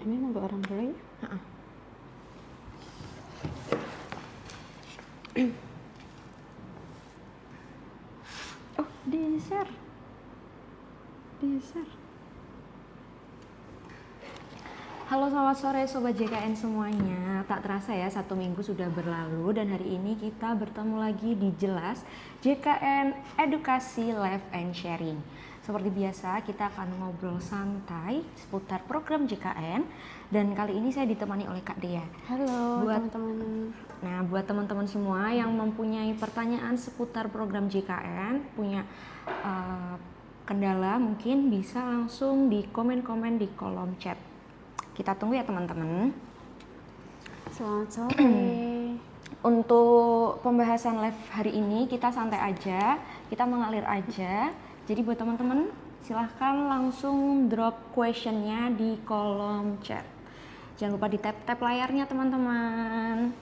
Ini nunggu orang dulu ya. Oh, di-share. Halo, selamat sore Sobat JKN semuanya. Tak terasa ya, 1 minggu sudah berlalu dan hari ini kita bertemu lagi di Jelas JKN Edukasi Live and Sharing. Seperti biasa kita akan ngobrol santai seputar program JKN dan kali ini saya ditemani oleh Kak Dea. Halo teman-teman. Nah, buat teman-teman semua yang mempunyai pertanyaan seputar program JKN, punya kendala mungkin bisa langsung di komen-komen di kolom chat. Kita tunggu ya teman-teman. Selamat sore. Untuk pembahasan live hari ini kita santai aja, kita mengalir aja. Jadi buat teman-teman silahkan langsung drop questionnya di kolom chat. Jangan lupa di tap layarnya teman-teman.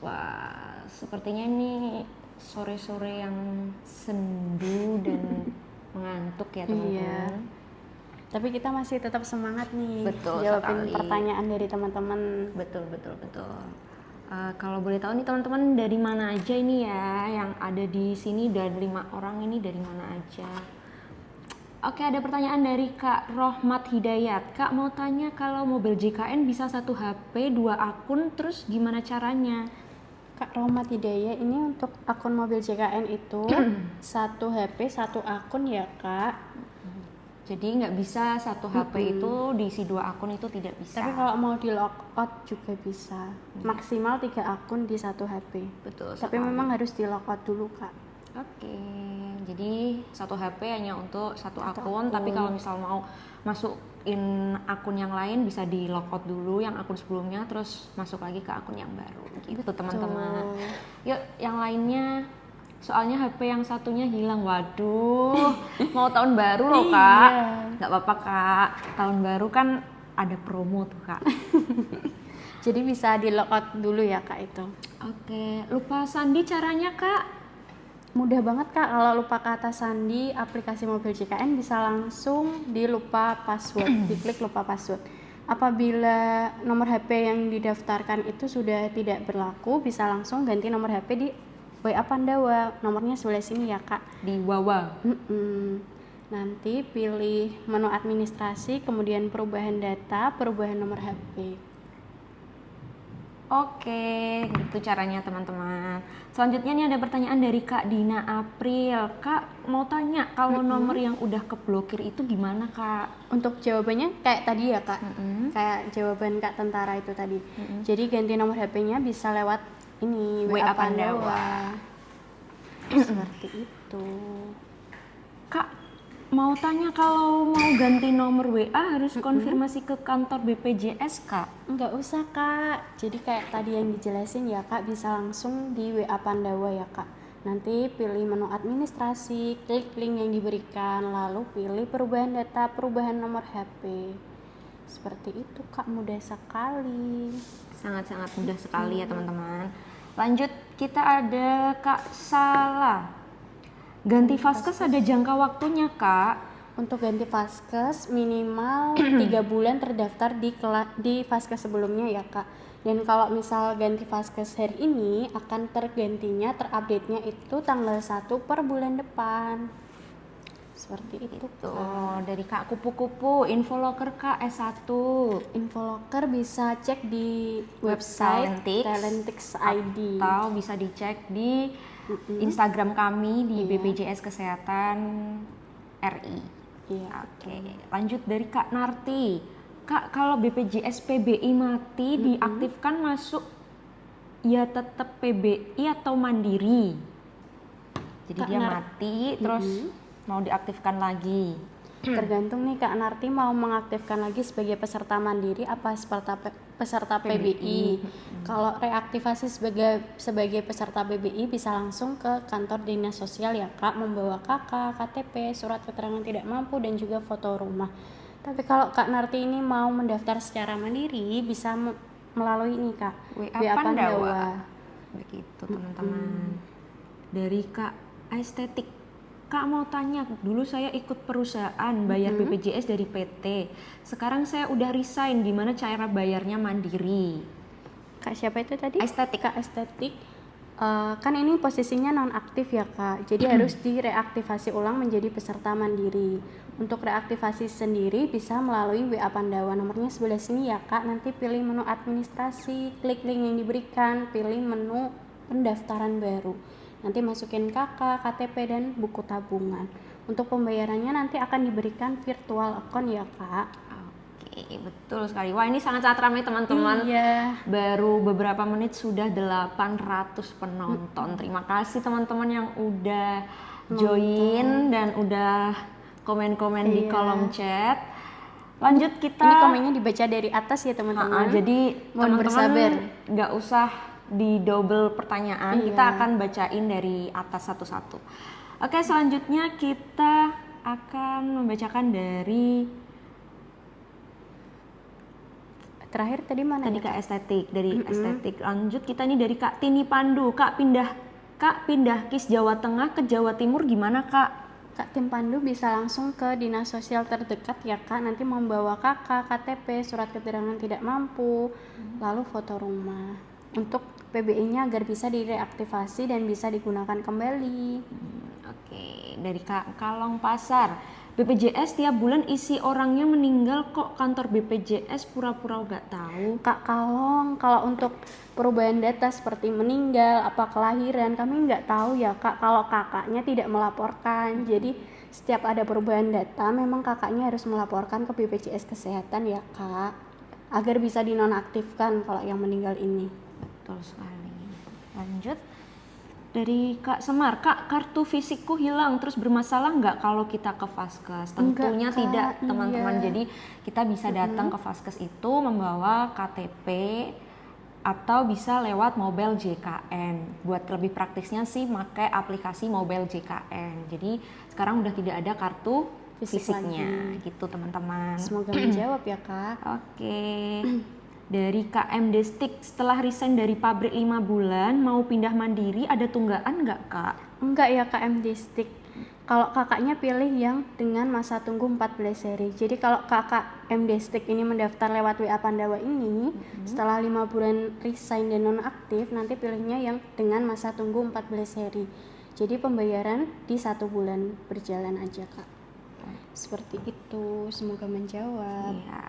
Wah, sepertinya ini sore-sore yang sendu dan mengantuk ya teman-teman. Iya. Tapi kita masih tetap semangat nih. Betul jawabin sekali. Pertanyaan dari teman-teman. Betul. Kalau boleh tahu nih teman-teman dari mana aja ini ya yang ada di sini, dari 5 orang ini dari mana aja? Oke, ada pertanyaan dari Kak Rohmat Hidayat. Kak mau tanya, kalau mobil JKN bisa 1 HP 2 akun, terus gimana caranya? Kak Rohmat Hidayat, ini untuk akun mobil JKN itu 1 HP 1 akun ya Kak. Jadi nggak bisa 1 HP itu diisi 2 akun, itu tidak bisa. Tapi kalau mau di logout juga bisa. Maksimal 3 akun di 1 HP. Betul. Tapi memang harus di logout dulu Kak. Oke, jadi 1 HP hanya untuk 1 akun. Tapi kalau misal mau masukin akun yang lain bisa di logout dulu yang akun sebelumnya, terus masuk lagi ke akun yang baru. Gitu teman-teman. Yuk yang lainnya. Soalnya HP yang satunya hilang. Waduh, mau tahun baru loh Kak. Gak apa-apa Kak, tahun baru kan ada promo tuh Kak. Jadi bisa di logout dulu ya Kak itu. Oke, lupa sandi caranya Kak? Mudah banget Kak, kalau lupa kata sandi aplikasi mobil JKN bisa langsung di lupa password, diklik lupa password. Apabila nomor HP yang didaftarkan itu sudah tidak berlaku, bisa langsung ganti nomor HP di WA Pandawa, nomornya sebelah sini ya Kak. Di Wawa. Nanti pilih menu administrasi, kemudian perubahan data, perubahan nomor HP. Oke, gitu caranya teman-teman. Selanjutnya nih ada pertanyaan dari Kak Dina April. Kak mau tanya, kalau nomor yang udah keblokir itu gimana Kak? Untuk jawabannya kayak tadi ya Kak, kayak jawaban Kak Tentara itu tadi. Jadi ganti nomor HP-nya bisa lewat ini WA Pandawa. Seperti itu. Kak mau tanya, kalau mau ganti nomor WA harus konfirmasi ke kantor BPJS Kak? Enggak usah Kak, jadi kayak tadi yang dijelasin ya Kak, bisa langsung di WA Pandawa ya Kak. Nanti pilih menu administrasi, klik link yang diberikan, lalu pilih perubahan data, perubahan nomor HP. Seperti itu Kak, mudah sekali. Sangat-sangat mudah sekali ya teman-teman. Lanjut, kita ada Kak Sala. Ganti Vaskes ada jangka waktunya Kak? Untuk ganti Vaskes minimal 3 bulan terdaftar di Vaskes sebelumnya ya Kak. Dan kalau misal ganti Vaskes hari ini, akan tergantinya, terupdate-nya itu tanggal 1 per bulan depan. Seperti itu Kak. Dari Kak Kupu-Kupu, Infoloker Kak S1. Infoloker bisa cek di website Talentix ID. Atau bisa dicek di Instagram kami di BPJS Kesehatan RI. Iya. Oke, lanjut dari Kak Narti. Kak, kalau BPJS PBI mati diaktifkan masuk ya tetap PBI atau mandiri? Jadi Kak dia mati terus mau diaktifkan lagi. Tergantung nih Kak Narti mau mengaktifkan lagi sebagai peserta mandiri apa peserta PBI. Kalau reaktivasi sebagai peserta PBI bisa langsung ke kantor dinas sosial ya Kak, membawa KK, KTP, surat keterangan tidak mampu dan juga foto rumah. Tapi kalau Kak Narti ini mau mendaftar secara mandiri bisa melalui ini Kak, WA Pandawa. Begitu teman-teman. Dari Kak Estetik. Kak mau tanya, dulu saya ikut perusahaan bayar BPJS dari PT. Sekarang saya udah resign, gimana cara bayarnya mandiri? Kak siapa itu tadi? Estetik. Kak estetik. Kan ini posisinya nonaktif ya Kak, jadi harus direaktivasi ulang menjadi peserta mandiri. Untuk reaktivasi sendiri bisa melalui WA Pandawa, nomornya sebelah sini ya Kak. Nanti pilih menu administrasi, klik link yang diberikan, pilih menu pendaftaran baru. Nanti masukin KK, KTP dan buku tabungan. Untuk pembayarannya nanti akan diberikan virtual account ya Kak. Oke, betul sekali. Wah, ini sangat-sangat ramai teman-teman. Iya. Baru beberapa menit sudah 800 penonton. Terima kasih teman-teman yang udah join dan udah komen-komen di kolom chat. Lanjut kita. Ini komennya dibaca dari atas ya teman-teman. Jadi mohon bersabar. teman-teman nggak usah di double pertanyaan. Kita akan bacain dari atas satu-satu. Oke, selanjutnya kita akan membacakan dari Terakhir tadi mana? tadi Kak estetik, dari estetik. Lanjut kita nih dari Kak Tini Pandu. Kak pindah KIS Jawa Tengah ke Jawa Timur gimana Kak? Kak tim Pandu bisa langsung ke dinas sosial terdekat ya Kak, nanti membawa KK, KTP, surat keterangan tidak mampu, lalu foto rumah. Untuk PBI-nya agar bisa direaktivasi dan bisa digunakan kembali. Oke, dari Kak Kalong Pasar. BPJS tiap bulan isi orangnya meninggal kok kantor BPJS pura-pura nggak tahu. Kak Kalong, kalau untuk perubahan data seperti meninggal, apa kelahiran, kami nggak tahu ya Kak, kalau kakaknya tidak melaporkan. Jadi setiap ada perubahan data, memang kakaknya harus melaporkan ke BPJS Kesehatan ya Kak, agar bisa dinonaktifkan kalau yang meninggal ini. Betul sekali. Lanjut. Dari Kak Semar, Kak kartu fisikku hilang terus bermasalah nggak kalau kita ke Vaskes? Tentunya Enggak, Kak, tidak teman-teman. iya. Jadi kita bisa datang ke Vaskes itu membawa KTP atau bisa lewat mobile JKN. Buat lebih praktisnya sih pakai aplikasi mobile JKN. Jadi sekarang udah tidak ada kartu fisiknya gitu teman-teman. Semoga menjawab ya Kak. Oke. Dari KM Destik, setelah resign dari pabrik 5 bulan mau pindah mandiri ada tunggakan nggak Kak? Enggak ya KM Distrik. Kalau kakaknya pilih yang dengan masa tunggu 14 hari. Jadi kalau kakak M Distrik ini mendaftar lewat WA Pandawa ini, setelah 5 bulan resign dan nonaktif, nanti pilihnya yang dengan masa tunggu 14 hari. Jadi pembayaran di 1 bulan berjalan aja Kak. Seperti itu, semoga menjawab. Iya,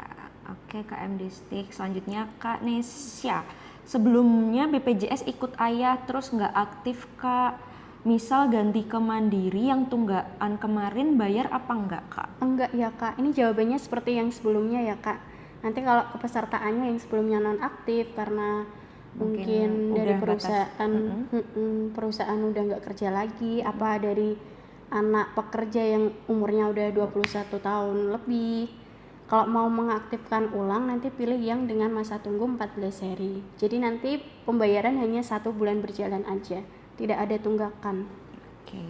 oke KM Destik. Selanjutnya Kak Nesya. Sebelumnya BPJS ikut ayah terus nggak aktif Kak. Misal ganti ke mandiri yang tunggakan kemarin bayar apa enggak Kak? Enggak ya Kak, ini jawabannya seperti yang sebelumnya ya Kak. Nanti kalau kepesertaannya yang sebelumnya nonaktif karena mungkin dari udah perusahaan perusahaan udah nggak kerja lagi, apa dari anak pekerja yang umurnya udah 21 tahun lebih. Kalau mau mengaktifkan ulang nanti pilih yang dengan masa tunggu 14 hari. Jadi nanti pembayaran hanya 1 bulan berjalan aja, tidak ada tunggakan. Oke.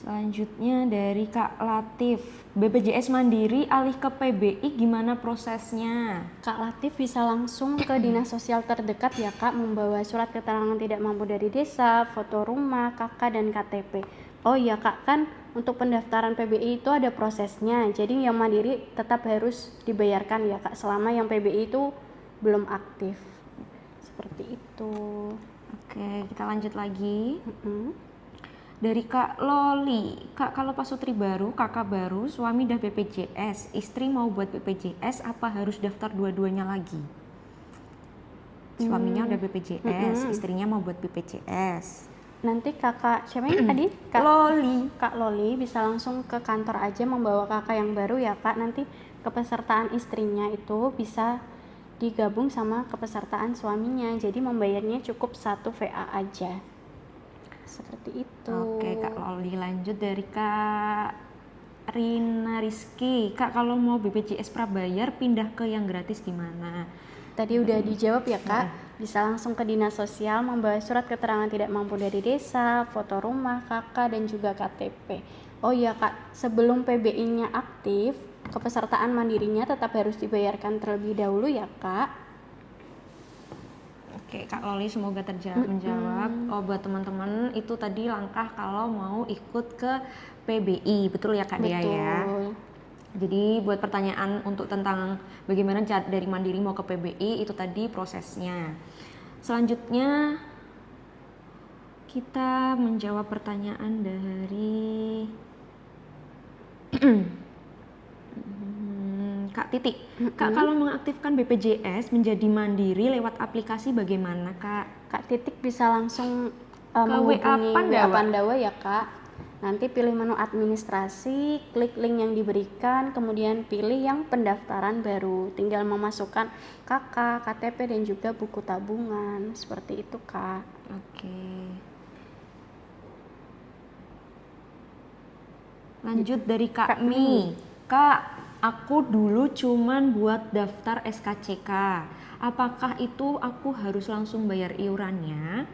Selanjutnya dari Kak Latif. BPJS Mandiri alih ke PBI gimana prosesnya? Kak Latif bisa langsung ke dinas sosial terdekat ya Kak, membawa surat keterangan tidak mampu dari desa, foto rumah, KK dan KTP. Oh iya Kak, kan untuk pendaftaran PBI itu ada prosesnya. Jadi yang mandiri tetap harus dibayarkan ya Kak, selama yang PBI itu belum aktif. Seperti itu. Oke, kita lanjut lagi. Dari Kak Loli. Kak, kalau pasutri baru, kakak baru, suami udah BPJS, istri mau buat BPJS, apa harus daftar dua-duanya lagi? Suaminya udah BPJS, istrinya mau buat BPJS. Nanti kakak siapa yang tadi? Kak Loli. Kak Loli bisa langsung ke kantor aja membawa kakak yang baru ya Kak. Nanti kepesertaan istrinya itu bisa digabung sama kepesertaan suaminya. Jadi membayarnya cukup 1 VA aja. Seperti itu. Oke Kak Loli, lanjut dari Kak Rina Rizky. Kak, kalau mau BPJS prabayar pindah ke yang gratis gimana? Tadi udah dijawab ya Kak, bisa langsung ke dinas sosial membawa surat keterangan tidak mampu dari desa, foto rumah, KK dan juga KTP. Oh iya Kak, sebelum PBI-nya aktif, kepesertaan mandirinya tetap harus dibayarkan terlebih dahulu ya Kak. Oke, Kak Loli semoga menjawab. Oh, buat teman-teman itu tadi langkah kalau mau ikut ke PBI, betul ya Kak Dea ya? Betul. Jadi buat pertanyaan untuk tentang bagaimana dari Mandiri mau ke PBI itu tadi prosesnya. Selanjutnya kita menjawab pertanyaan dari Kak Titik. Kak, kalau mengaktifkan BPJS menjadi mandiri lewat aplikasi bagaimana Kak? Kak Titik bisa langsung WA menghubungi WA Pandawa. Pandawa ya Kak. Nanti pilih menu administrasi, klik link yang diberikan, kemudian pilih yang pendaftaran baru. Tinggal memasukkan KK, KTP dan juga buku tabungan. Seperti itu Kak. Oke. Lanjut dari Kak Mi. Kak, aku dulu cuman buat daftar SKCK. Apakah itu aku harus langsung bayar iurannya?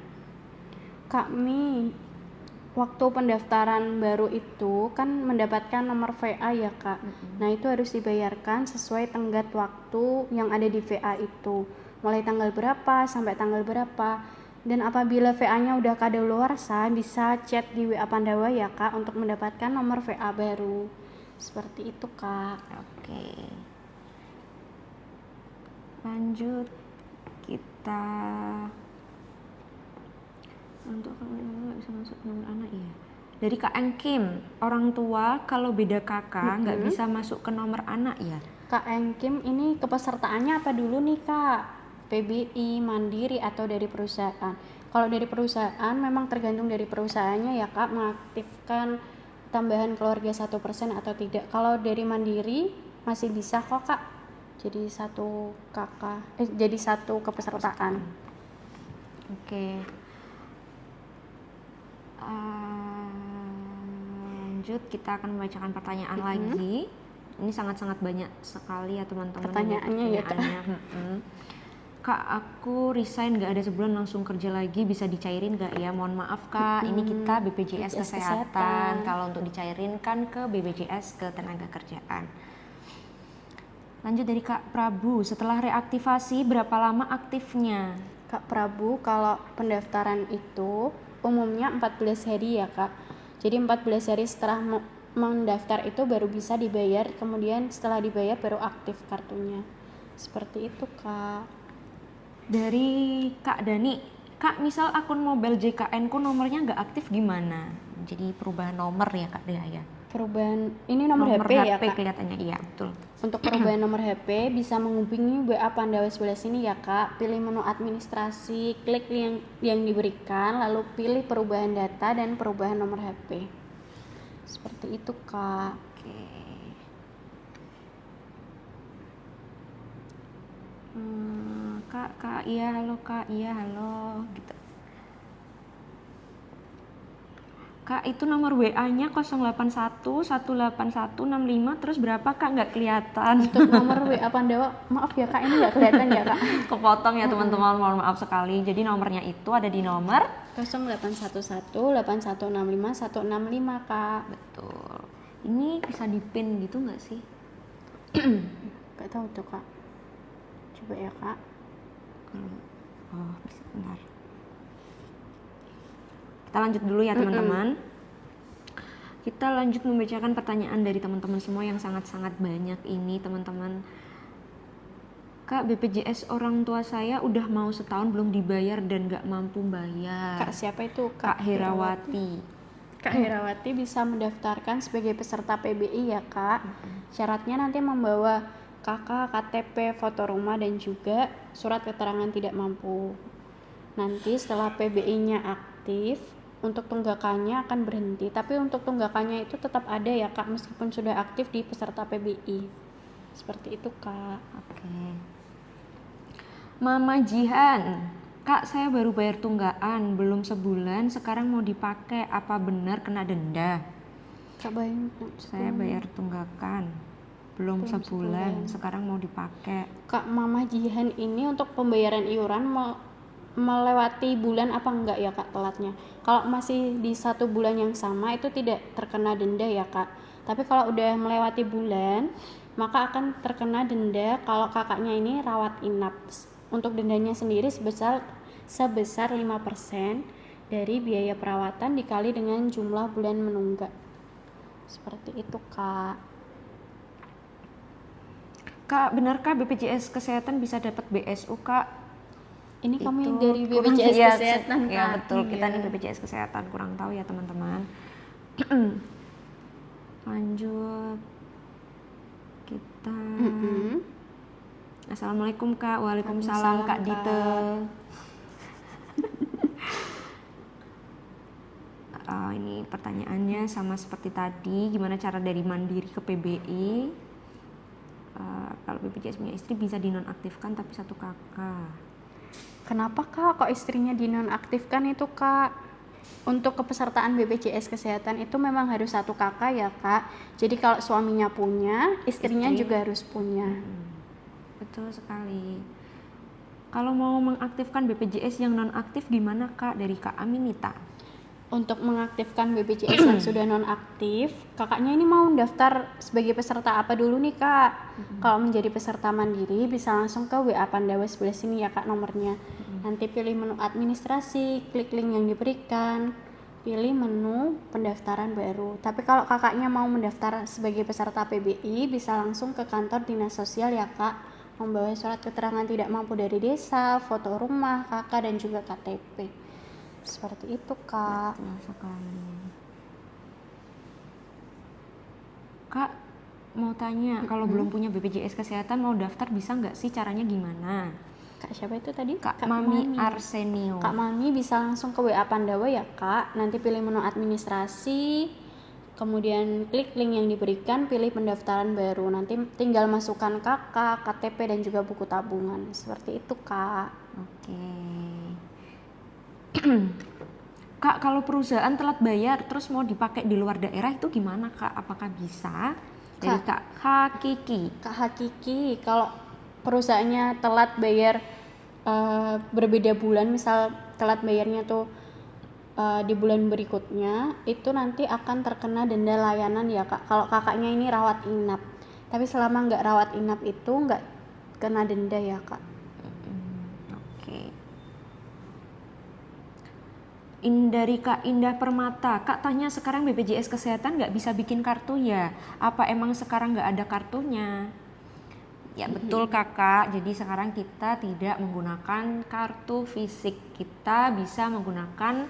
Kak Mi, waktu pendaftaran baru itu kan mendapatkan nomor VA ya Kak. Nah itu harus dibayarkan sesuai tenggat waktu yang ada di VA itu. Mulai tanggal berapa sampai tanggal berapa. Dan apabila VA-nya udah kadaluarsa, bisa chat di WA Pandawa ya Kak untuk mendapatkan nomor VA baru. Seperti itu Kak. Oke. Lanjut kita untuk kalau nggak bisa masuk nomor anak ya. Dari Kak Engkim, orang tua kalau beda kakak nggak bisa masuk ke nomor anak ya. Kak Engkim ini kepesertaannya apa dulu nih Kak? PBI, Mandiri atau dari perusahaan? Kalau dari perusahaan memang tergantung dari perusahaannya ya Kak mengaktifkan tambahan keluarga 1% atau tidak. Kalau dari Mandiri masih bisa kok Kak. Jadi jadi satu kepesertaan. Oke. Lanjut kita akan membacakan pertanyaan lagi. Ini sangat-sangat banyak sekali ya teman-teman. Pertanyaannya ya Kak. Kak, aku resign gak ada sebulan langsung kerja lagi, bisa dicairin gak ya? Mohon maaf Kak, ini kita BPJS Kesehatan. Kalau untuk dicairin kan ke BPJS Ketenaga Kerjaan. Lanjut dari Kak Prabu, setelah reaktivasi berapa lama aktifnya? Kak Prabu, kalau pendaftaran itu umumnya 14 hari ya Kak. Jadi 14 hari setelah mendaftar itu baru bisa dibayar, kemudian setelah dibayar baru aktif kartunya. Seperti itu Kak. Dari Kak Dani, Kak misal akun mobile JKN ku nomornya nggak aktif gimana? Jadi perubahan nomor ya Kak Dea ya? Perubahan, ini nomor HP ya Kak? Kelihatannya iya betul. Untuk perubahan nomor HP bisa menghubungi WA Pandawa sebelah sini ya Kak. Pilih menu administrasi, klik yang diberikan, lalu pilih perubahan data dan perubahan nomor HP. Seperti itu Kak. Oke. Kak, iya halo Kak, iya halo gitu. Kak, itu nomor WA-nya 081 18165 terus berapa Kak? Nggak kelihatan. Untuk nomor WA Pandawa, maaf ya Kak, ini nggak kelihatan ya Kak. Kepotong ya teman-teman, mohon maaf sekali. Jadi nomornya itu ada di nomor 0811 8165 165 Kak. Betul. Ini bisa dipin gitu nggak sih? Gak tahu tuh Kak. Coba ya Kak. Oh, bentar. Kita lanjut dulu ya teman-teman. Kita lanjut membacakan pertanyaan dari teman-teman semua yang sangat-sangat banyak ini teman-teman. Kak, BPJS orang tua saya udah mau setahun belum dibayar dan gak mampu bayar. Kak siapa itu? Kak Herawati. Kak Herawati bisa mendaftarkan sebagai peserta PBI ya Kak. Syaratnya nanti membawa KK, KTP, foto rumah dan juga surat keterangan tidak mampu. Nanti setelah PBI-nya aktif, untuk tunggakannya akan berhenti, tapi untuk tunggakannya itu tetap ada ya Kak meskipun sudah aktif di peserta PBI. Seperti itu Kak. Oke. Mama Jihan, Kak saya baru bayar tunggakan belum sebulan, sekarang mau dipakai, apa benar kena denda? Kak bayang, saya bayar tunggakan belum sebulan, sekarang mau dipakai. Kak Mama Jihan ini untuk pembayaran iuran melewati bulan apa enggak ya Kak telatnya? Kalau masih di 1 bulan yang sama itu tidak terkena denda ya Kak. Tapi kalau udah melewati bulan maka akan terkena denda kalau kakaknya ini rawat inap. Untuk dendanya sendiri sebesar sebesar 5% dari biaya perawatan dikali dengan jumlah bulan menunggak. Seperti itu, Kak. Kak, benarkah BPJS Kesehatan bisa dapat BSU, Kak? Ini kami Itu dari kurang- BPJS iya, Kesehatan, Kak. Ya betul, kita Iya. nih BPJS Kesehatan, kurang tahu ya teman-teman. Lanjut kita. Assalamualaikum Kak. Waalaikumsalam Kak Dite. Ini pertanyaannya sama seperti tadi, gimana cara dari Mandiri ke PBI? Kalau BPJS punya istri bisa dinonaktifkan tapi satu kakak. Kenapa, Kak, kok istrinya dinonaktifkan itu, Kak? Untuk kepesertaan BPJS Kesehatan itu memang harus satu kakak ya, Kak. Jadi kalau suaminya punya, istrinya juga harus punya. Betul sekali. Kalau mau mengaktifkan BPJS yang nonaktif gimana, Kak? Dari Kak Aminita. Untuk mengaktifkan BPJS yang sudah nonaktif, kakaknya ini mau daftar sebagai peserta apa dulu nih, Kak? Kalau menjadi peserta mandiri bisa langsung ke WA Pandawa sebelah sini ya, Kak, nomornya. Nanti pilih menu administrasi, klik link yang diberikan, pilih menu pendaftaran baru. Tapi kalau kakaknya mau mendaftar sebagai peserta PBI bisa langsung ke kantor dinas sosial ya, Kak, membawa surat keterangan tidak mampu dari desa, foto rumah kakak dan juga KTP. Seperti itu, Kak. Betul sekali. Kak, mau tanya, kalau belum punya BPJS Kesehatan mau daftar bisa nggak sih, caranya gimana? Kak siapa itu tadi? Kak Mami Arsenio. Kak Mami bisa langsung ke WA Pandawa ya, Kak. Nanti pilih menu administrasi, kemudian klik link yang diberikan, pilih pendaftaran baru. Nanti tinggal masukkan kakak, KTP dan juga buku tabungan. Seperti itu, Kak. Oke. Kak, kalau perusahaan telat bayar terus mau dipakai di luar daerah itu gimana, Kak? Apakah bisa? Dari Kak Hakiki. Kak Hakiki, kalau perusahaannya telat bayar berbeda bulan, misal telat bayarnya tuh di bulan berikutnya, itu nanti akan terkena denda layanan ya, Kak. Kalau kakaknya ini rawat inap, tapi selama nggak rawat inap itu nggak kena denda ya, Kak. Oke. Dari Kak Indah Permata, Kak tanya sekarang BPJS Kesehatan nggak bisa bikin kartu ya? Apa emang sekarang nggak ada kartunya? Ya betul Kakak, jadi sekarang kita tidak menggunakan kartu fisik, kita bisa menggunakan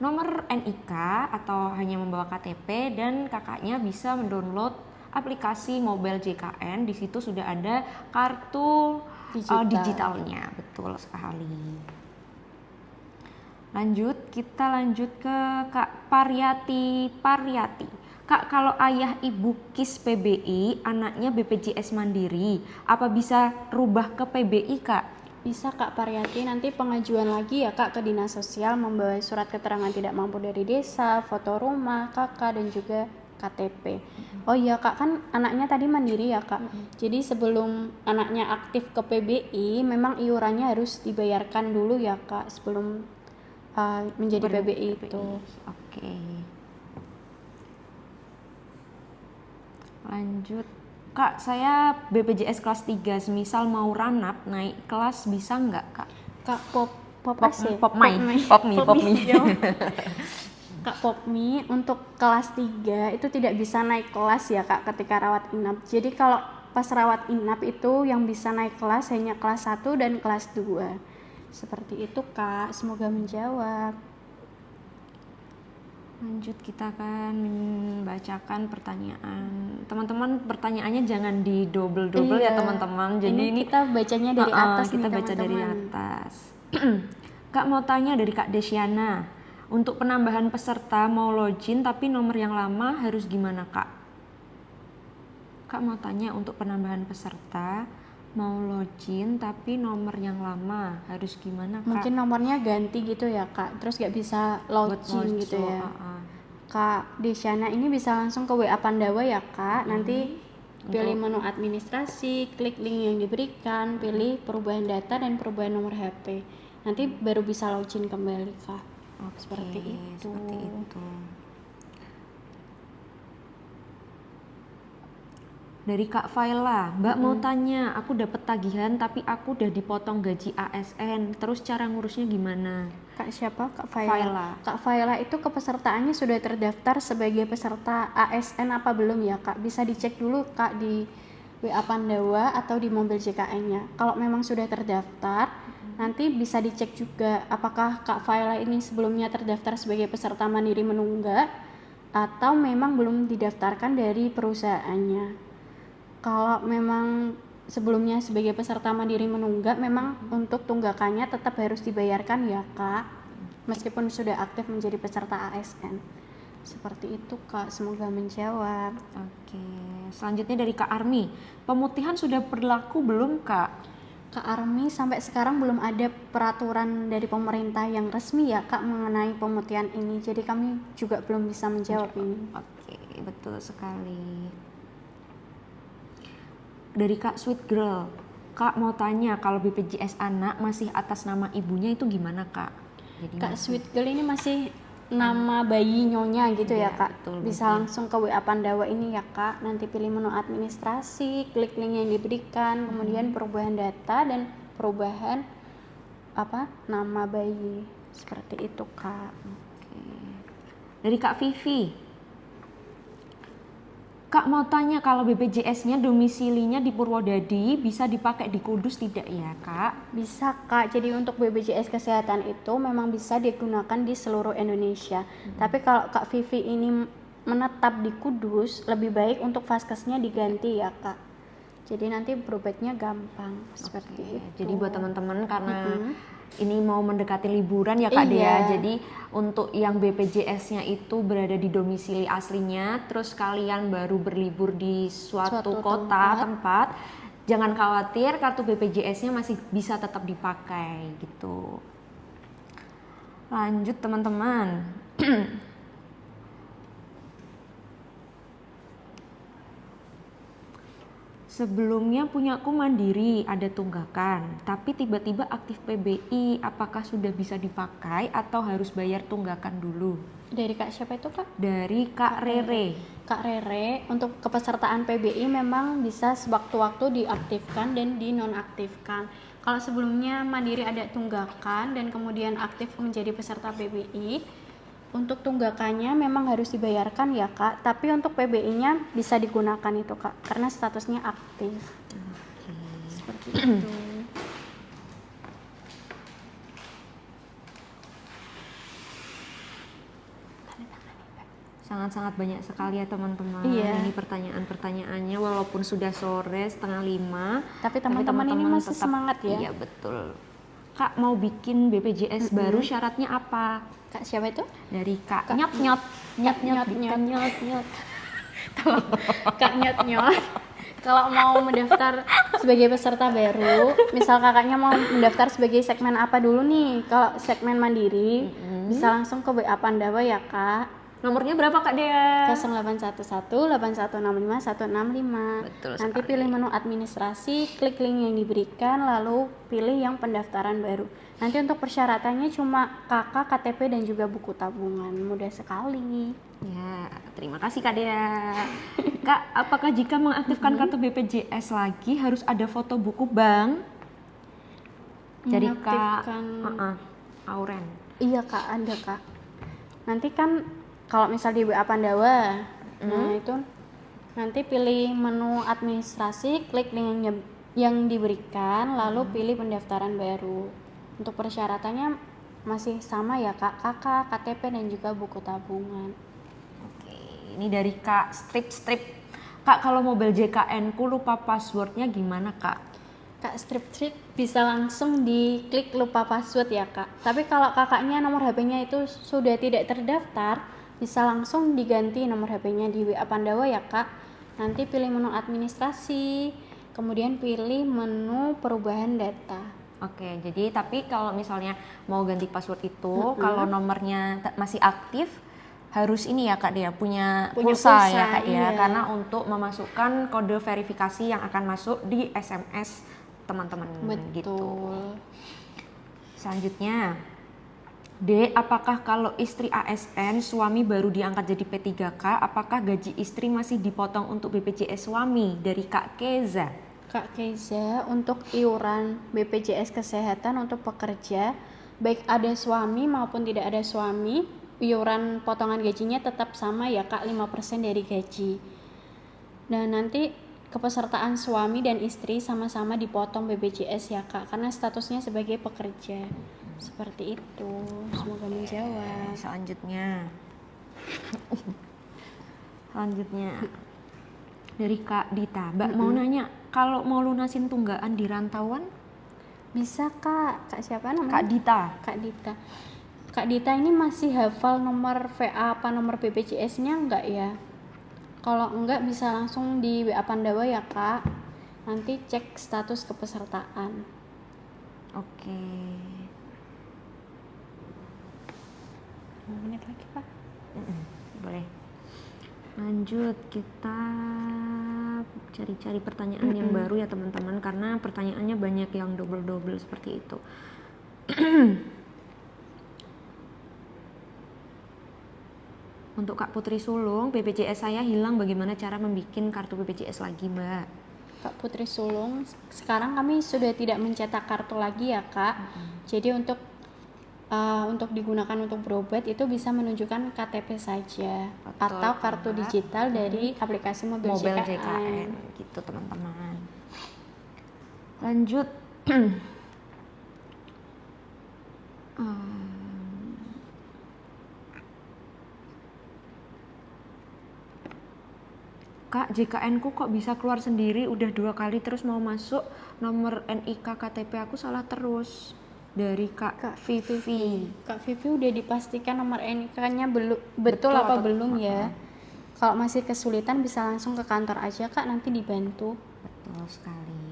nomor NIK atau hanya membawa KTP, dan kakaknya bisa mendownload aplikasi mobile JKN. Di situ sudah ada kartu digitalnya, betul sekali. Kita lanjut ke Kak Paryati. Kak, kalau ayah ibu KIS PBI, anaknya BPJS Mandiri, apa bisa rubah ke PBI, Kak? Bisa, Kak Paryati, nanti pengajuan lagi ya, Kak, ke dinas sosial membawa surat keterangan tidak mampu dari desa, foto rumah kakak dan juga KTP. Oh iya, Kak, kan anaknya tadi mandiri ya, Kak. Jadi sebelum anaknya aktif ke PBI memang iurannya harus dibayarkan dulu ya, Kak, sebelum menjadi PBI itu. Oke. Lanjut. Kak, saya BPJS kelas 3, semisal mau ranap naik kelas bisa nggak, Kak? Kak Kak Popmi untuk kelas 3 itu tidak bisa naik kelas ya, Kak, ketika rawat inap. Jadi kalau pas rawat inap itu yang bisa naik kelas hanya kelas 1 dan kelas 2. Seperti itu, Kak. Semoga menjawab. Lanjut, kita akan membacakan pertanyaan. Teman-teman, pertanyaannya jangan di double-double ya, teman-teman. Jadi ini kita bacanya dari atas kita nih, baca teman-teman. dari atas. Kak mau tanya dari Kak Desyana. Untuk penambahan peserta mau login tapi nomor yang lama harus gimana, Kak? Kak mau tanya untuk penambahan peserta mau login tapi nomor yang lama harus gimana, Kak? Mungkin nomornya ganti gitu ya, Kak, terus gak bisa login gitu ya. Kak Desyana ini bisa langsung ke WA Pandawa ya, Kak. Nanti pilih menu administrasi, klik link yang diberikan, pilih perubahan data dan perubahan nomor HP. Nanti baru bisa login kembali, Kak. Seperti itu. Dari Kak Faila, Mbak mau tanya, aku dapat tagihan tapi aku udah dipotong gaji ASN, terus cara ngurusnya gimana? Kak siapa? Kak Faila. Faila. Kak Faila itu kepesertaannya sudah terdaftar sebagai peserta ASN apa belum ya Kak? Bisa dicek dulu Kak di WA Pandawa atau di mobil JKN-nya. Kalau memang sudah terdaftar, nanti bisa dicek juga apakah Kak Faila ini sebelumnya terdaftar sebagai peserta mandiri menunggak atau memang belum didaftarkan dari perusahaannya. Kalau memang sebelumnya sebagai peserta mandiri menunggak, memang untuk tunggakannya tetap harus dibayarkan ya Kak, meskipun sudah aktif menjadi peserta ASN. Seperti itu Kak, semoga menjawab. Oke, selanjutnya dari Kak Armi, pemutihan sudah berlaku belum Kak? Kak Armi, sampai sekarang belum ada peraturan dari pemerintah yang resmi ya Kak mengenai pemutihan ini, jadi kami juga belum bisa menjawab ini. Oke, betul sekali. Dari Kak Sweet Girl, Kak mau tanya kalau BPJS anak masih atas nama ibunya itu gimana Kak? Jadi Kak Sweet Girl ini masih nama bayi nyonya gitu ya Kak. betul, Bisa langsung ke WA Pandawa ini ya Kak. Nanti pilih menu administrasi, klik link yang diberikan, kemudian perubahan data dan perubahan nama bayi. Seperti itu Kak. Oke. Dari Kak Vivi, Kak mau tanya kalau BPJS-nya domisilinya di Purwodadi bisa dipakai di Kudus tidak ya Kak? Bisa Kak, jadi untuk BPJS Kesehatan itu memang bisa digunakan di seluruh Indonesia. Tapi kalau Kak Vivi ini menetap di Kudus, lebih baik untuk vaskesnya diganti ya Kak. Jadi nanti berobatnya gampang, seperti itu. Jadi buat teman-teman karena ini mau mendekati liburan ya Kak Iya. Dea, jadi untuk yang BPJS-nya itu berada di domisili aslinya, terus kalian baru berlibur di suatu tempat, jangan khawatir, kartu BPJS-nya masih bisa tetap dipakai gitu. Lanjut teman-teman. Sebelumnya punya aku mandiri, ada tunggakan, tapi tiba-tiba aktif PBI, apakah sudah bisa dipakai atau harus bayar tunggakan dulu? Dari Kak siapa itu Kak? Dari Kak Rere. Kak Rere, untuk kepesertaan PBI memang bisa sewaktu-waktu diaktifkan dan dinonaktifkan. Kalau sebelumnya mandiri ada tunggakan dan kemudian aktif menjadi peserta PBI, untuk tunggakannya memang harus dibayarkan ya Kak, tapi untuk PBI-nya bisa digunakan itu Kak, karena statusnya aktif. Seperti itu. Sangat-sangat banyak sekali ya teman-teman. Iya. Ini pertanyaan-pertanyaannya walaupun sudah sore 4:30. Tapi teman-teman ini masih semangat ya. Iya betul. Kak mau bikin BPJS baru, syaratnya apa? Kak siapa itu? Dari Kak Nyot-Nyot. Nyot-nyot. Kak Nyot-nyot. Kalau mau mendaftar sebagai peserta baru, misal kakaknya mau mendaftar sebagai segmen apa dulu nih? Kalau segmen mandiri, bisa langsung ke WA Pandawa ya Kak. Nomornya berapa Kak Dea? 08118165 Betul Nanti sekali. pilih menu administrasi, klik link yang diberikan, lalu pilih yang pendaftaran baru. Nanti untuk persyaratannya cuma KK, KTP dan juga buku tabungan. Mudah sekali. Ya, terima kasih Kak Dea. Kak, apakah jika mengaktifkan kartu BPJS lagi harus ada foto buku bank? Dari Kak Mengaktifkan- Auren. Iya Kak, ada Kak. Nanti kan kalau misal di WA Pandawa, nah itu nanti pilih menu administrasi, klik link yang diberikan, lalu pilih pendaftaran baru. Untuk persyaratannya masih sama ya Kak, KK, KTP dan juga buku tabungan. Oke, ini dari Kak Strip. Kak, kalau mobil JKN ku lupa passwordnya gimana Kak? Kak Strip bisa langsung diklik lupa password ya Kak. Tapi kalau kakaknya nomor HP-nya itu sudah tidak terdaftar, bisa langsung diganti nomor HP-nya di WA Pandawa ya Kak. Nanti pilih menu administrasi, kemudian pilih menu perubahan data. Oke, jadi tapi kalau misalnya mau ganti password itu, kalau nomornya masih aktif, harus ini ya Kak Dea, punya pulsa ya Kak Dea, iya. karena untuk memasukkan kode verifikasi yang akan masuk di SMS teman-teman gitu. Betul. Selanjutnya D. Apakah kalau istri ASN, suami baru diangkat jadi P3K, apakah gaji istri masih dipotong untuk BPJS suami? Dari Kak Keza. Kak Keza, untuk iuran BPJS Kesehatan untuk pekerja, baik ada suami maupun tidak ada suami, iuran potongan gajinya tetap sama ya Kak, 5% dari gaji. Dan nanti kepesertaan suami dan istri sama-sama dipotong BPJS ya Kak, karena statusnya sebagai pekerja. Seperti itu, semoga menjawab. Selanjutnya dari Kak Dita. Mbak mau nanya, kalau mau lunasin tunggakan di rantauan? Bisa Kak, Kak siapa namanya? Kak Dita. Kak Dita. Kak Dita ini masih hafal nomor VA apa nomor BPJS-nya enggak ya? Kalau enggak bisa langsung di WA Pandawa ya Kak. Nanti cek status kepesertaan. Oke. 5 menit lagi Pak. Boleh. Lanjut, kita cari-cari pertanyaan yang baru ya teman-teman, karena pertanyaannya banyak yang double-double seperti itu. Untuk Kak Putri Sulung, BPJS saya hilang, bagaimana cara membuat kartu BPJS lagi, Mbak? Kak Putri Sulung, sekarang kami sudah tidak mencetak kartu lagi ya Kak. Jadi untuk digunakan untuk berobat itu bisa menunjukkan KTP saja. Betul, atau kartu Kak. digital dari aplikasi mobil JKN. Gitu teman-teman. Lanjut. Kak, JKN ku kok bisa keluar sendiri udah 2 kali, terus mau masuk nomor NIK KTP aku salah terus. Dari Kak Vivi. Kak Vivi udah dipastikan nomor NIK-nya betul apa belum ya? Kalau masih kesulitan bisa langsung ke kantor aja Kak, nanti dibantu. Betul sekali.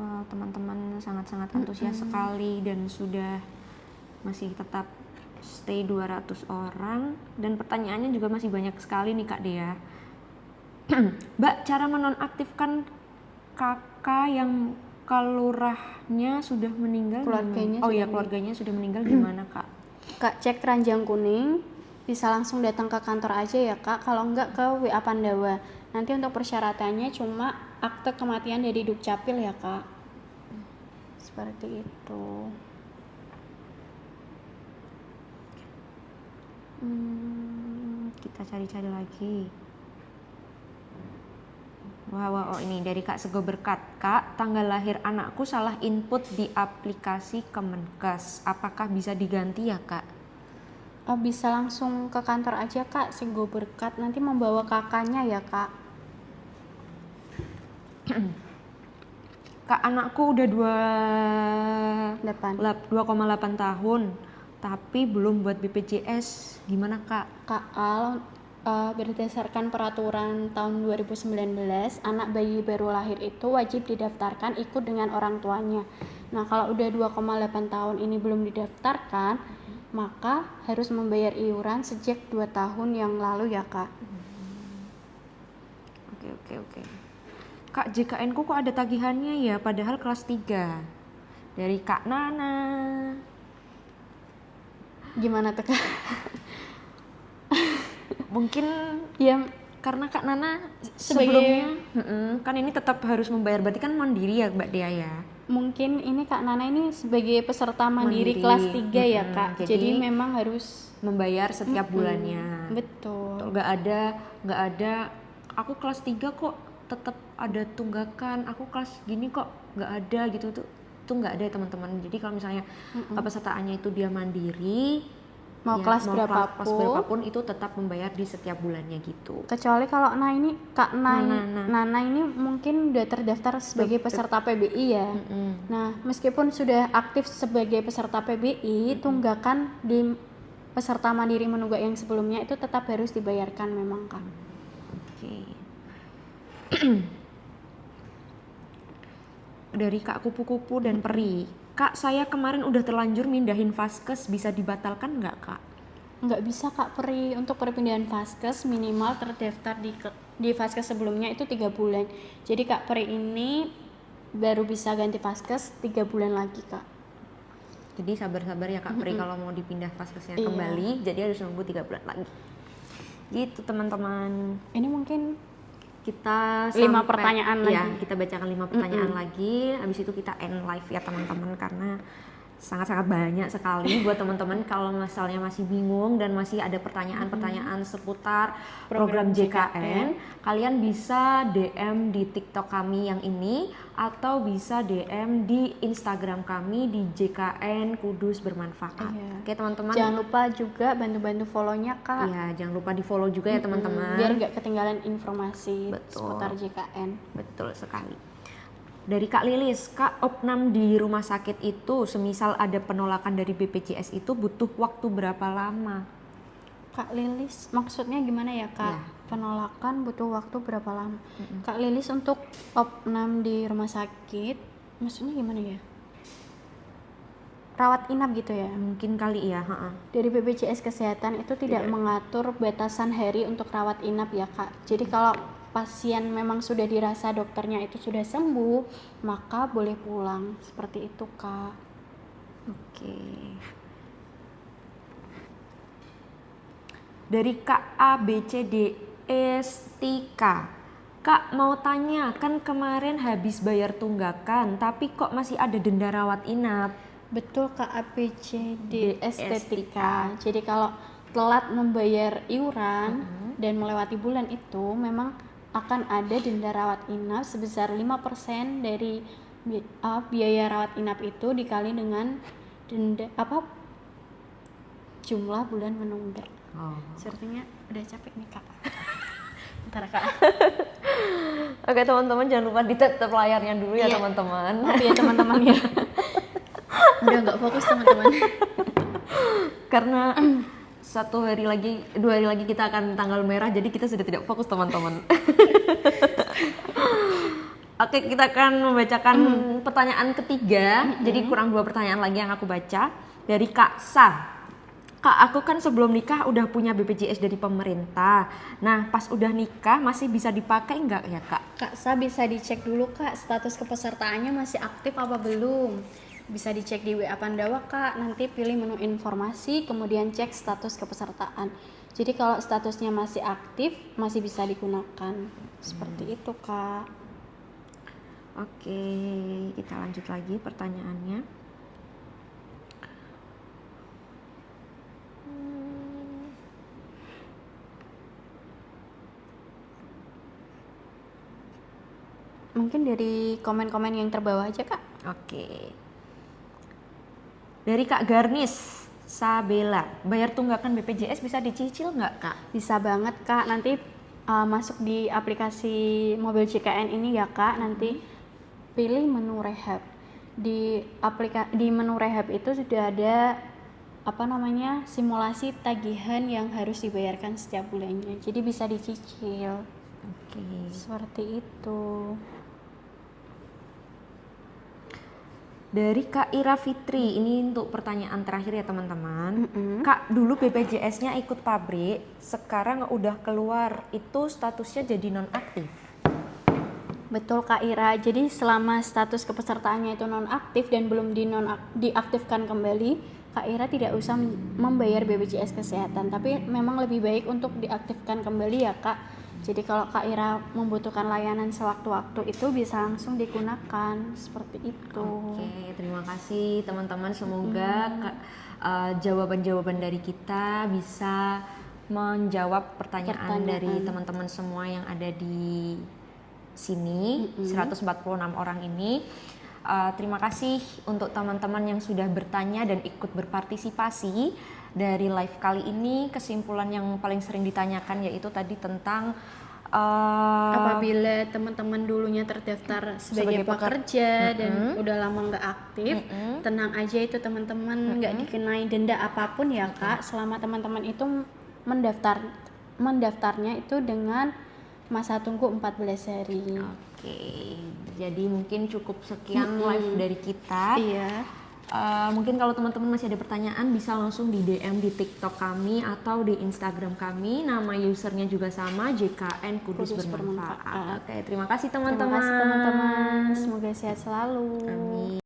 Wow, teman-teman sangat-sangat antusias sekali dan sudah masih tetap stay 200 orang, dan pertanyaannya juga masih banyak sekali nih Kak Dea. Mbak, cara menonaktifkan kakak yang kelurahnya sudah meninggal Keluarganya gimana? Oh sudah ya, keluarganya sudah meninggal gimana Kak? Kak, cek Ranjang Kuning, bisa langsung datang ke kantor aja ya Kak, kalau enggak ke WA Pandawa. Nanti untuk persyaratannya cuma akte kematian dari Dukcapil ya Kak. Seperti itu. Kita cari-cari lagi. Wow, ini dari Kak Sego Berkat. Kak, tanggal lahir anakku salah input di aplikasi Kemenkes. Apakah bisa diganti ya Kak? Oh, bisa langsung ke kantor aja Kak, Sego Berkat. Nanti membawa kakaknya ya Kak. Kak, anakku udah 2,8 8. tahun, tapi belum buat BPJS. Gimana Kak? Kak Al, berdasarkan peraturan tahun 2019, anak bayi baru lahir itu wajib didaftarkan ikut dengan orang tuanya. Nah, kalau udah 2,8 tahun ini belum didaftarkan, maka harus membayar iuran sejak 2 tahun yang lalu ya Kak. Oke. Kak, JKN ku kok ada tagihannya ya, padahal kelas 3. Dari Kak Nana. Gimana tuh Kak? Mungkin Ya, karena Kak Nana Sebagai- sebelumnya kan ini tetap harus membayar, berarti kan mandiri ya Mbak Dea ya. mungkin ini Kak Nana ini sebagai peserta mandiri kelas 3 ya Kak. Jadi memang harus membayar setiap bulannya. betul. Nggak ada aku kelas 3 kok tetap ada tunggakan, aku kelas gini kok nggak ada gitu tuh. Itu nggak ada teman-teman. Jadi kalau misalnya pesertaannya itu dia mandiri, Mau ya, kelas kelas berapapun, berapapun itu tetap membayar di setiap bulannya gitu. kecuali kalau Kak Nana. Nana ini mungkin udah terdaftar sebagai peserta PBI ya. Nah, meskipun sudah aktif sebagai peserta PBI, tunggakan di peserta mandiri menunggak yang sebelumnya itu tetap harus dibayarkan memang Kak. Oke. Dari Kak Kupu-Kupu dan Peri. Kak, saya kemarin udah terlanjur mindahin vaskes, bisa dibatalkan nggak Kak? Nggak bisa Kak Peri, untuk perpindahan vaskes minimal terdaftar di vaskes sebelumnya itu 3 bulan. Jadi Kak Peri ini baru bisa ganti vaskes 3 bulan lagi Kak. Jadi sabar-sabar ya Kak Pri kalau mau dipindah vaskesnya Iya. kembali, jadi harus nunggu 3 bulan lagi. Gitu teman-teman. Ini mungkin Kita 5 pertanyaan ya, lagi. kita bacakan 5 pertanyaan lagi. Habis itu kita end live ya teman-teman, karena sangat-sangat banyak sekali buat teman-teman. Kalau misalnya masih bingung dan masih ada pertanyaan-pertanyaan seputar program JKN, kalian bisa DM di TikTok kami yang ini atau bisa DM di Instagram kami di JKN Kudus Bermanfaat. Iya. Oke teman-teman. Jangan lupa juga bantu-bantu follow-nya Kak. Iya, jangan lupa di follow juga ya teman-teman. Biar nggak ketinggalan informasi Betul. seputar JKN. Betul sekali. Dari Kak Lilis, Kak, opnam di rumah sakit itu semisal ada penolakan dari BPJS itu butuh waktu berapa lama? Kak Lilis, maksudnya gimana ya Kak? Ya. Penolakan butuh waktu berapa lama? Kak Lilis, untuk opnam di rumah sakit, maksudnya gimana ya? Rawat inap gitu ya? Mungkin kali ya, Dari BPJS Kesehatan itu tidak mengatur batasan hari untuk rawat inap ya Kak. Jadi kalau pasien memang sudah dirasa dokternya itu sudah sembuh, maka boleh pulang. Seperti itu Kak. Oke. Dari Kak A B C D E Stika. Kak mau tanya, kan kemarin habis bayar tunggakan, tapi kok masih ada denda rawat inap? Betul Kak, ABCD estetika. Jadi kalau telat membayar iuran dan melewati bulan itu memang akan ada denda rawat inap sebesar 5% dari biaya rawat inap itu dikali dengan denda jumlah bulan menunggak. Sepertinya udah capek nih Kak. Bentar Kak. Oke teman-teman, jangan lupa ditetap layarnya dulu ya teman-teman. Maaf ya teman-teman ya. Udah nggak fokus teman-teman. Karena 2 hari lagi kita akan tanggal merah, jadi kita sudah tidak fokus teman-teman. Oke, kita akan membacakan pertanyaan ketiga. Jadi kurang 2 pertanyaan lagi yang aku baca dari Kak Sa. Kak, aku kan sebelum nikah udah punya BPJS dari pemerintah. Nah, pas udah nikah masih bisa dipakai nggak ya Kak? Kak Sa, bisa dicek dulu Kak status kepesertaannya masih aktif apa belum. Bisa dicek di WA Pandawa Kak, nanti pilih menu informasi kemudian cek status kepesertaan. Jadi kalau statusnya masih aktif masih bisa digunakan. Seperti itu Kak. Oke, kita lanjut lagi pertanyaannya. Mungkin dari komen-komen yang terbawah aja Kak. Oke. Dari Kak Garnis Sabela, bayar tunggakan BPJS bisa dicicil nggak Kak? Bisa banget Kak, nanti masuk di aplikasi mobil JKN ini ya Kak, nanti pilih menu rehab. Di menu rehab itu sudah ada simulasi tagihan yang harus dibayarkan setiap bulannya, jadi bisa dicicil. Oke. Seperti itu. Dari Kak Ira Fitri, ini untuk pertanyaan terakhir ya teman-teman. Kak, dulu BPJS-nya ikut pabrik, sekarang udah keluar, itu statusnya jadi nonaktif? Betul Kak Ira, jadi selama status kepesertaannya itu nonaktif dan belum diaktifkan kembali, Kak Ira tidak usah membayar BPJS Kesehatan, tapi memang lebih baik untuk diaktifkan kembali ya Kak. Jadi kalau Kak Ira membutuhkan layanan sewaktu-waktu itu bisa langsung digunakan, seperti itu. Oke, terima kasih teman-teman. Semoga jawaban-jawaban dari kita bisa menjawab pertanyaan dari teman-teman semua yang ada di sini, 146 orang ini. Terima kasih untuk teman-teman yang sudah bertanya dan ikut berpartisipasi dari live kali ini. Kesimpulan yang paling sering ditanyakan yaitu tadi tentang apabila teman-teman dulunya terdaftar sebagai pekerja dan udah lama nggak aktif, tenang aja, itu teman-teman nggak dikenai denda apapun ya Kak, selama teman-teman itu mendaftarnya itu dengan masa tunggu 14 hari. Oke, jadi mungkin cukup sekian live dari kita. Iya. Mungkin kalau teman-teman masih ada pertanyaan bisa langsung di DM di TikTok kami atau di Instagram kami. Nama usernya juga sama, JKN Kudus Bermanfaat. Oke, terima kasih teman-teman. Terima kasih teman-teman. Semoga sehat selalu. Amin.